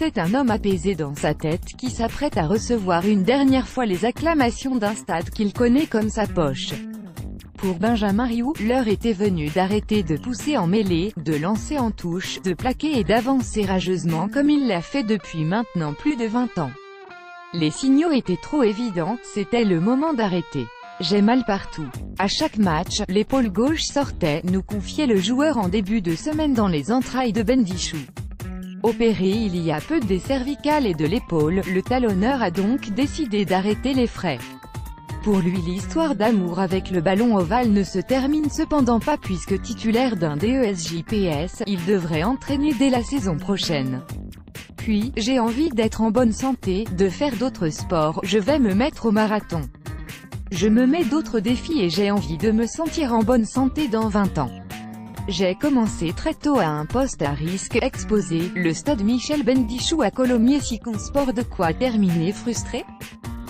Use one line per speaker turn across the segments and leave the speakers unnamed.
C'est un homme apaisé dans sa tête qui s'apprête à recevoir une dernière fois les acclamations d'un stade qu'il connaît comme sa poche. Pour Benjamin Riou, l'heure était venue d'arrêter de pousser en mêlée, de lancer en touche, de plaquer et d'avancer rageusement comme il l'a fait depuis maintenant plus de 20 ans. Les signaux étaient trop évidents, c'était le moment d'arrêter. J'ai mal partout. À chaque match, l'épaule gauche sortait, nous confiait le joueur en début de semaine dans les entrailles de Bendichou. Opéré il y a peu des cervicales et de l'épaule, le talonneur a donc décidé d'arrêter les frais. Pour lui l'histoire d'amour avec le ballon ovale ne se termine cependant pas puisque titulaire d'un DESJPS, il devrait entraîner dès la saison prochaine. Puis, j'ai envie d'être en bonne santé, de faire d'autres sports, je vais me mettre au marathon. Je me mets d'autres défis et j'ai envie de me sentir en bonne santé dans 20 ans. J'ai commencé très tôt à un poste à risque exposé, le stade Michel Bendichou à Colomiers-Siconsport. De quoi terminer frustré?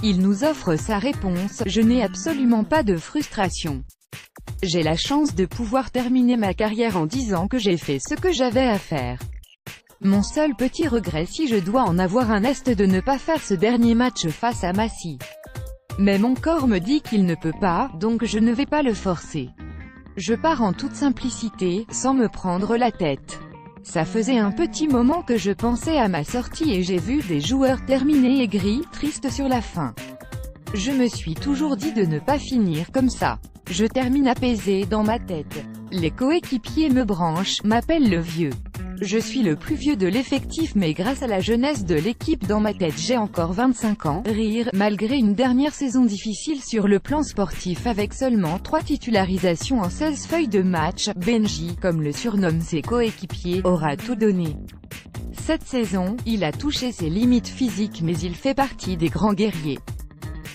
Il nous offre sa réponse, je n'ai absolument pas de frustration. J'ai la chance de pouvoir terminer ma carrière en disant que j'ai fait ce que j'avais à faire. Mon seul petit regret si je dois en avoir un est de ne pas faire ce dernier match face à Massy. Mais mon corps me dit qu'il ne peut pas, donc je ne vais pas le forcer. Je pars en toute simplicité, sans me prendre la tête. Ça faisait un petit moment que je pensais à ma sortie et j'ai vu des joueurs terminer aigris, tristes sur la fin. Je me suis toujours dit de ne pas finir comme ça. Je termine apaisé dans ma tête. Les coéquipiers me branchent, m'appellent le vieux. Je suis le plus vieux de l'effectif mais grâce à la jeunesse de l'équipe dans ma tête j'ai encore 25 ans. Rire, malgré une dernière saison difficile sur le plan sportif avec seulement 3 titularisations en 16 feuilles de match, Benji, comme le surnomment ses coéquipiers, aura tout donné. Cette saison, il a touché ses limites physiques mais il fait partie des grands guerriers.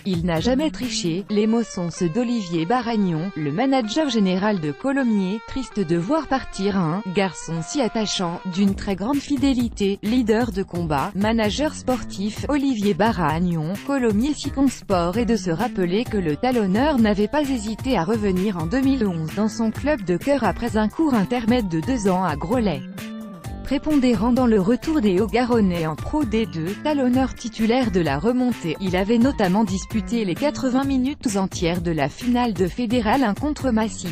Il n'a jamais triché, les mots sont ceux d'Olivier Baragnon, le manager général de Colomiers, triste de voir partir un garçon si attachant, d'une très grande fidélité, leader de combat, manager sportif, Olivier Baragnon, Colomiers-Siconsport et de se rappeler que le talonneur n'avait pas hésité à revenir en 2011 dans son club de cœur après un court intermède de 2 ans à Groslay. Prépondérant dans le retour des Hauts-Garonnais en Pro D2, talonneur titulaire de la remontée, il avait notamment disputé les 80 minutes entières de la finale de Fédéral 1 contre Massy.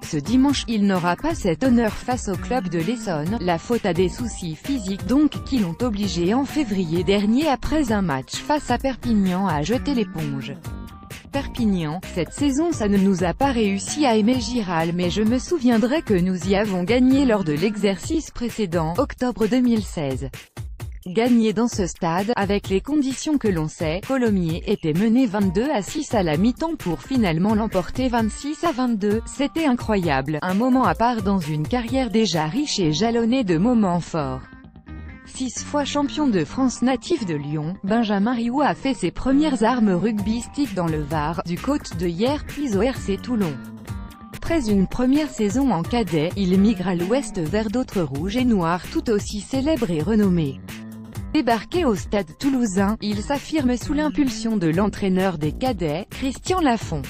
Ce dimanche, il n'aura pas cet honneur face au club de l'Essonne, la faute à des soucis physiques donc qui l'ont obligé en février dernier après un match face à Perpignan à jeter l'éponge. Perpignan, cette saison ça ne nous a pas réussi à aimer Giral mais je me souviendrai que nous y avons gagné lors de l'exercice précédent, octobre 2016. Gagner dans ce stade, avec les conditions que l'on sait, Colomiers était mené 22-6 à la mi-temps pour finalement l'emporter 26-22, c'était incroyable, un moment à part dans une carrière déjà riche et jalonnée de moments forts. 6 fois champion de France natif de Lyon, Benjamin Riou a fait ses premières armes rugbystiques dans le Var, du Côte de Hyères puis au RC Toulon. Après une première saison en cadet, il migre à l'ouest vers d'autres rouges et noirs tout aussi célèbres et renommés. Débarqué au stade toulousain, il s'affirme sous l'impulsion de l'entraîneur des cadets, Christian Lafont.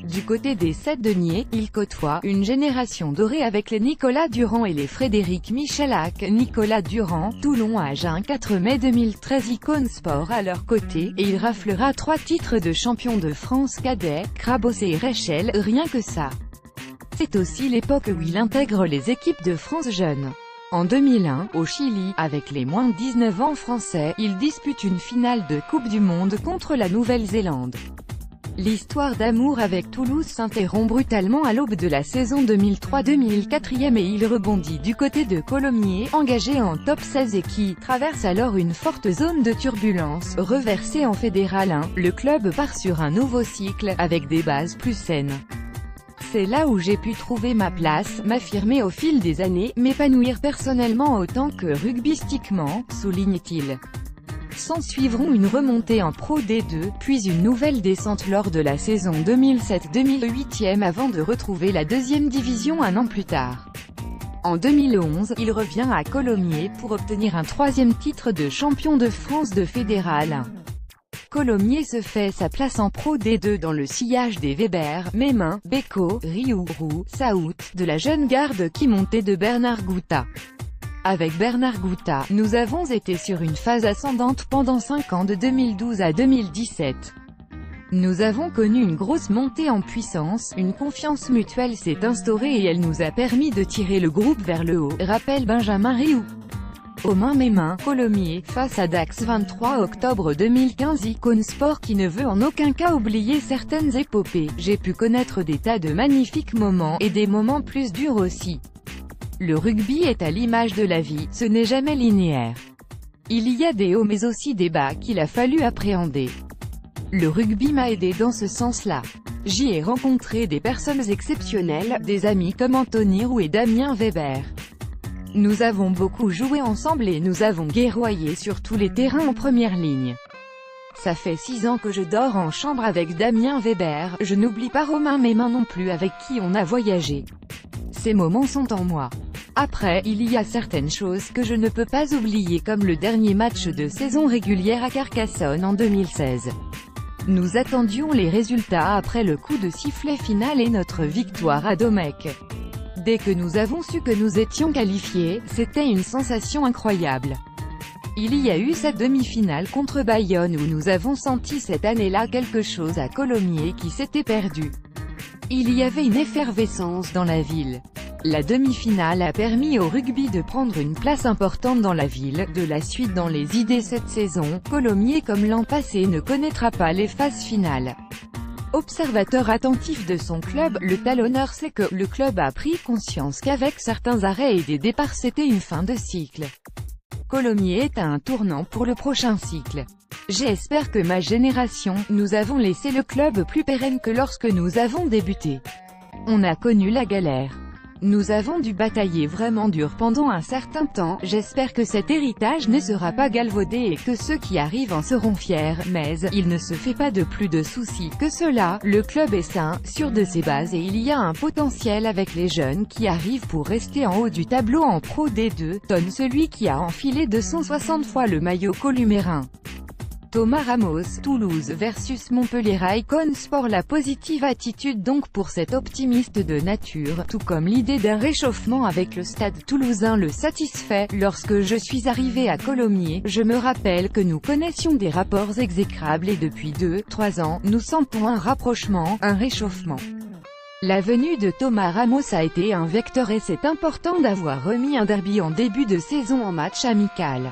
Du côté des Sept-Deniers, il côtoie une génération dorée avec les Nicolas Durand et les Frédéric Michalak. Nicolas Durand, Toulon à Agen 4 mai 2013, Icône Sport à leur côté, et il raflera 3 titres de champion de France cadet, Crabos et Rechel, rien que ça. C'est aussi l'époque où il intègre les équipes de France jeunes. En 2001, au Chili, avec les moins de 19 ans français, il dispute une finale de Coupe du Monde contre la Nouvelle-Zélande. L'histoire d'amour avec Toulouse s'interrompt brutalement à l'aube de la saison 2003-2004 et il rebondit du côté de Colomiers, engagé en top 16 et qui traverse alors une forte zone de turbulence. Reversé en Fédéral 1, le club part sur un nouveau cycle, avec des bases plus saines. C'est là où j'ai pu trouver ma place, m'affirmer au fil des années, m'épanouir personnellement autant que rugbystiquement, souligne-t-il. S'ensuivront une remontée en Pro D2, puis une nouvelle descente lors de la saison 2007-2008 avant de retrouver la deuxième division un an plus tard. En 2011, il revient à Colomiers pour obtenir un 3e titre de champion de France de Fédéral 1. Colomiers se fait sa place en Pro D2 dans le sillage des Weber, Mémin, Beko, Riou, Roux, Saout, de la jeune garde qui montait de Bernard Gouta. Avec Bernard Gouta, nous avons été sur une phase ascendante pendant 5 ans de 2012 à 2017. Nous avons connu une grosse montée en puissance, une confiance mutuelle s'est instaurée et elle nous a permis de tirer le groupe vers le haut, rappelle Benjamin Riou. Aux mains mes mains, Colomiers, face à Dax 23 octobre 2015. Icône sport qui ne veut en aucun cas oublier certaines épopées. J'ai pu connaître des tas de magnifiques moments, et des moments plus durs aussi. Le rugby est à l'image de la vie, ce n'est jamais linéaire. Il y a des hauts mais aussi des bas qu'il a fallu appréhender. Le rugby m'a aidé dans ce sens-là. J'y ai rencontré des personnes exceptionnelles, des amis comme Anthony Roux et Damien Weber. Nous avons beaucoup joué ensemble et nous avons guerroyé sur tous les terrains en première ligne. Ça fait 6 ans que je dors en chambre avec Damien Weber, je n'oublie pas Romain Mémin non plus avec qui on a voyagé. Ces moments sont en moi. Après, il y a certaines choses que je ne peux pas oublier comme le dernier match de saison régulière à Carcassonne en 2016. Nous attendions les résultats après le coup de sifflet final et notre victoire à Domecq. Dès que nous avons su que nous étions qualifiés, c'était une sensation incroyable. Il y a eu cette demi-finale contre Bayonne où nous avons senti cette année-là quelque chose à Colomiers qui s'était perdu. Il y avait une effervescence dans la ville. La demi-finale a permis au rugby de prendre une place importante dans la ville. De la suite dans les idées cette saison, Colomiers comme l'an passé ne connaîtra pas les phases finales. Observateur attentif de son club, le talonneur sait que le club a pris conscience qu'avec certains arrêts et des départs c'était une fin de cycle. Colomiers est à un tournant pour le prochain cycle. J'espère que ma génération, nous avons laissé le club plus pérenne que lorsque nous avons débuté. On a connu la galère. Nous avons dû batailler vraiment dur pendant un certain temps, j'espère que cet héritage ne sera pas galvaudé et que ceux qui arrivent en seront fiers, mais il ne se fait pas de plus de soucis que cela, le club est sain, sûr de ses bases et il y a un potentiel avec les jeunes qui arrivent pour rester en haut du tableau en Pro D2, tonne celui qui a enfilé 260 fois le maillot columérin. Thomas Ramos, Toulouse versus Montpellier. Icône Sport. La positive attitude donc pour cet optimiste de nature, tout comme l'idée d'un réchauffement avec le stade toulousain le satisfait. Lorsque je suis arrivé à Colomiers, je me rappelle que nous connaissions des rapports exécrables et depuis 2-3 ans, nous sentons un rapprochement, un réchauffement. La venue de Thomas Ramos a été un vecteur et c'est important d'avoir remis un derby en début de saison en match amical.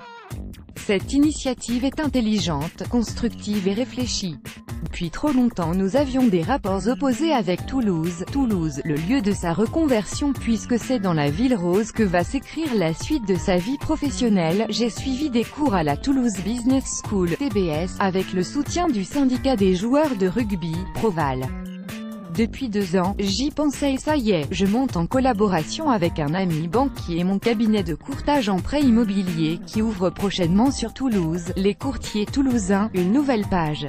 Cette initiative est intelligente, constructive et réfléchie. Depuis trop longtemps nous avions des rapports opposés avec Toulouse. Toulouse, le lieu de sa reconversion puisque c'est dans la ville rose que va s'écrire la suite de sa vie professionnelle. J'ai suivi des cours à la Toulouse Business School, TBS, avec le soutien du syndicat des joueurs de rugby, Proval. Depuis 2 ans, j'y pensais et ça y est, je monte en collaboration avec un ami banquier mon cabinet de courtage en prêt immobilier qui ouvre prochainement sur Toulouse, les courtiers toulousains, une nouvelle page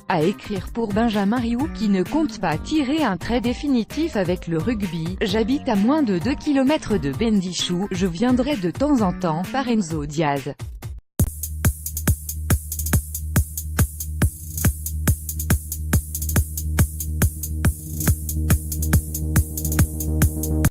à écrire pour Benjamin Riou qui ne compte pas tirer un trait définitif avec le rugby. J'habite à moins de 2 km de Bendichou, je viendrai de temps en temps, par Enzo Diaz.